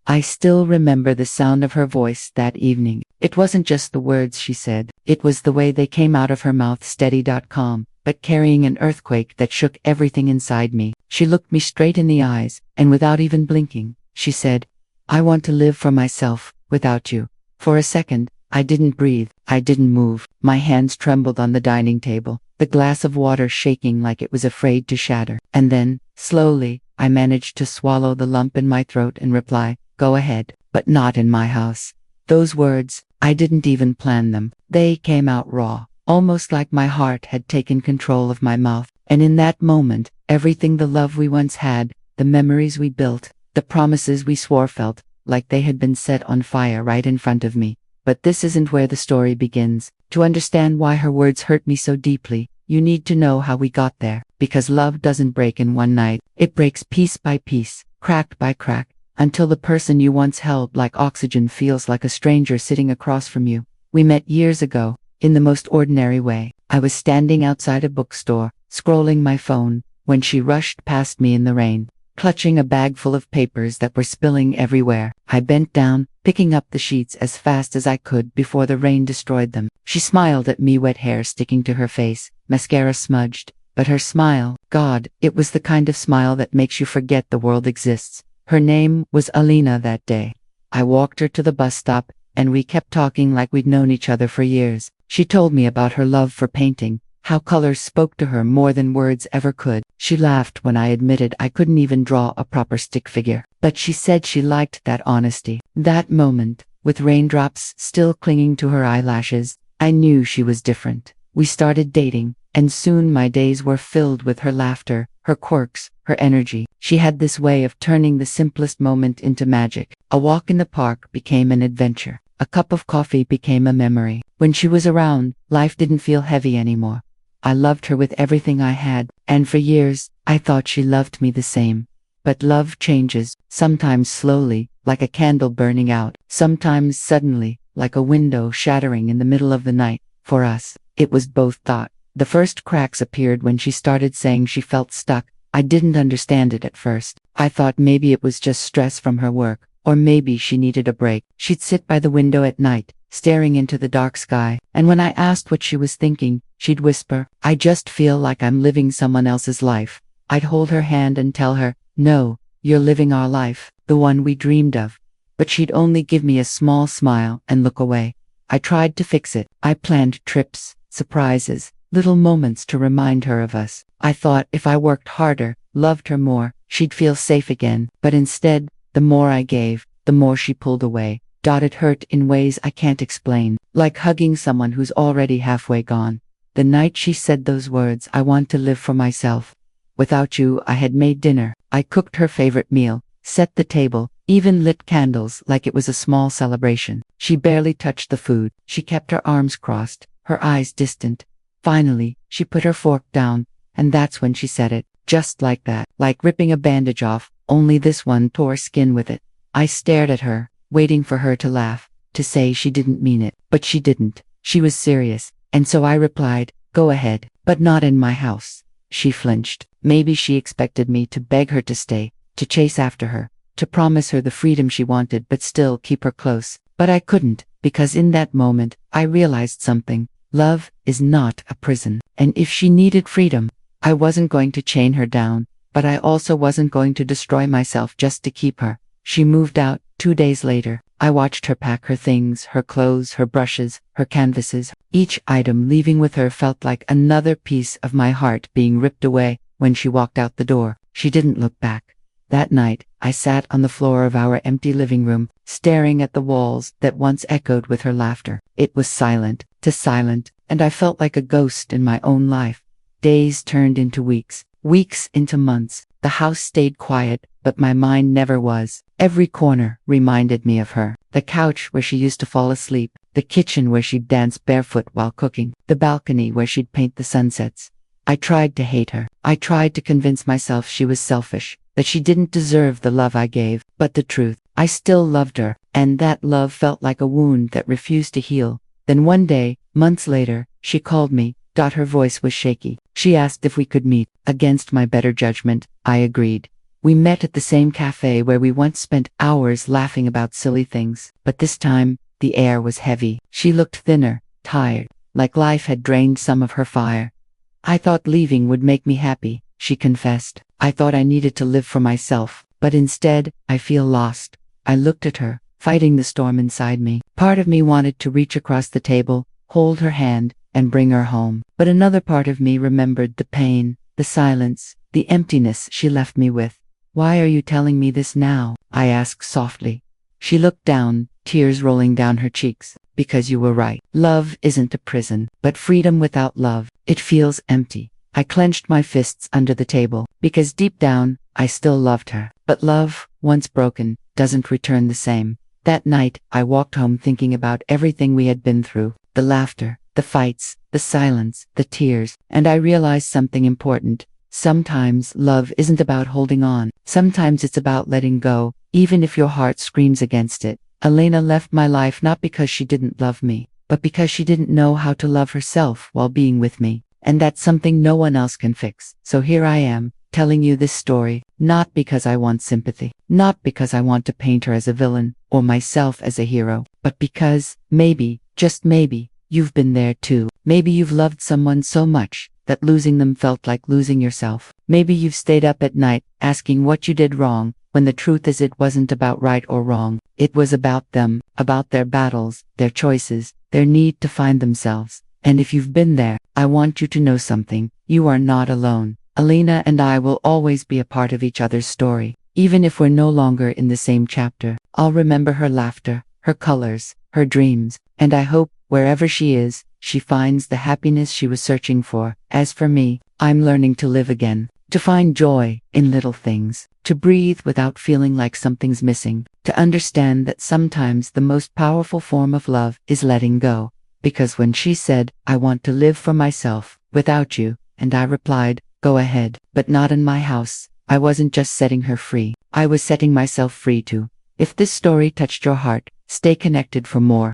I still remember the sound of her voice that evening. It wasn't just the words she said, it was the way they came out of her mouth, steady, calm, but carrying an earthquake that shook everything inside me. She looked me straight in the eyes, and without even blinking, she said, "I want to live for myself, without you." For a second, I didn't breathe, I didn't move. My hands trembled on the dining table, the glass of water shaking like it was afraid to shatter. And then, slowly, I managed to swallow the lump in my throat and reply, "Go ahead, but not in my house." Those words, I didn't even plan them. They came out raw, almost like my heart had taken control of my mouth. And in that moment, everything, the love we once had, the memories we built, the promises we swore, felt like they had been set on fire right in front of me. But this isn't where the story begins. To understand why her words hurt me so deeply, you need to know how we got there. Because love doesn't break in one night. It breaks piece by piece, crack by crack, until the person you once held like oxygen feels like a stranger sitting across from you. We met years ago, in the most ordinary way. I was standing outside a bookstore, scrolling my phone, when she rushed past me in the rain, clutching a bag full of papers that were spilling everywhere. I bent down, picking up the sheets as fast as I could before the rain destroyed them. She smiled at me, wet hair sticking to her face, mascara smudged, but her smile, God, it was the kind of smile that makes you forget the world exists. Her name was Alina that day. I walked her to the bus stop, and we kept talking like we'd known each other for years. She told me about her love for painting, how colors spoke to her more than words ever could. She laughed when I admitted I couldn't even draw a proper stick figure. But she said she liked that honesty. That moment, with raindrops still clinging to her eyelashes, I knew she was different. We started dating, and soon my days were filled with her laughter, her quirks, her energy. She had this way of turning the simplest moment into magic. A walk in the park became an adventure. A cup of coffee became a memory. When she was around, life didn't feel heavy anymore. I loved her with everything I had, and for years, I thought she loved me the same. But love changes, sometimes slowly, like a candle burning out, sometimes suddenly, like a window shattering in the middle of the night. For us, it was both thought. The first cracks appeared when she started saying she felt stuck. I didn't understand it at first. I thought maybe it was just stress from her work, or maybe she needed a break. She'd sit by the window at night, staring into the dark sky, and when I asked what she was thinking, she'd whisper, "I just feel like I'm living someone else's life." I'd hold her hand and tell her, "No, you're living our life, the one we dreamed of." But she'd only give me a small smile and look away. I tried to fix it. I planned trips, surprises, little moments to remind her of us. I thought if I worked harder, loved her more, she'd feel safe again. But instead, the more I gave, the more she pulled away. It hurt in ways I can't explain, like hugging someone who's already halfway gone. The night she said those words, "I want to live for myself without you," I had made dinner. I cooked her favorite meal, set the table, even lit candles like it was a small celebration. She barely touched the food. She kept her arms crossed, her eyes distant. Finally, she put her fork down, and that's when she said it, just like that, like ripping a bandage off, only this one tore skin with it. I stared at her, waiting for her to laugh, to say she didn't mean it, but she didn't. She was serious, and so I replied, "Go ahead, but not in my house." She flinched. Maybe she expected me to beg her to stay, to chase after her, to promise her the freedom she wanted but still keep her close. But I couldn't, because in that moment, I realized something. Love is not a prison, and if she needed freedom, I wasn't going to chain her down, but I also wasn't going to destroy myself just to keep her. She moved out. 2 days later, I watched her pack her things, her clothes, her brushes, her canvases. Each item leaving with her felt like another piece of my heart being ripped away. When she walked out the door, she didn't look back. That night, I sat on the floor of our empty living room, staring at the walls that once echoed with her laughter. It was silent, too silent, and I felt like a ghost in my own life. Days turned into weeks, weeks into months. The house stayed quiet, but my mind never was. Every corner reminded me of her. The couch where she used to fall asleep, the kitchen where she'd dance barefoot while cooking, the balcony where she'd paint the sunsets. I tried to hate her. I tried to convince myself she was selfish, that she didn't deserve the love I gave. But the truth, I still loved her, and that love felt like a wound that refused to heal. Then one day, months later, she called me. Her voice was shaky. She asked if we could meet. Against my better judgment, I agreed. We met at the same cafe where we once spent hours laughing about silly things, but this time, the air was heavy. She looked thinner, tired, like life had drained some of her fire. I thought leaving would make me happy, she confessed. I thought I needed to live for myself, but instead, I feel lost. I looked at her, fighting the storm inside me. Part of me wanted to reach across the table, hold her hand, and bring her home. But another part of me remembered the pain, the silence, the emptiness she left me with. Why are you telling me this now? I asked softly. She looked down, tears rolling down her cheeks. Because you were right. Love isn't a prison, but freedom without love, it feels empty. I clenched my fists under the table, because deep down, I still loved her. But love, once broken, doesn't return the same. That night, I walked home thinking about everything we had been through, the laughter, the fights, the silence, the tears, and I realized something important. Sometimes love isn't about holding on. Sometimes it's about letting go, even if your heart screams against it. Elena left my life not because she didn't love me, but because she didn't know how to love herself while being with me. And that's something no one else can fix. So here I am, telling you this story, not because I want sympathy, not because I want to paint her as a villain, or myself as a hero, but because, maybe, just maybe, you've been there too. Maybe you've loved someone so much that losing them felt like losing yourself. Maybe you've stayed up at night, asking what you did wrong, when the truth is it wasn't about right or wrong. It was about them, about their battles, their choices, their need to find themselves. And if you've been there, I want you to know something. You are not alone. Elena and I will always be a part of each other's story. Even if we're no longer in the same chapter, I'll remember her laughter, her colors, her dreams, and I hope, wherever she is, she finds the happiness she was searching for. As for me, I'm learning to live again, to find joy in little things, to breathe without feeling like something's missing, to understand that sometimes the most powerful form of love is letting go. Because when she said, I want to live for myself, without you, and I replied, go ahead, but not in my house, I wasn't just setting her free, I was setting myself free too. If this story touched your heart, stay connected for more.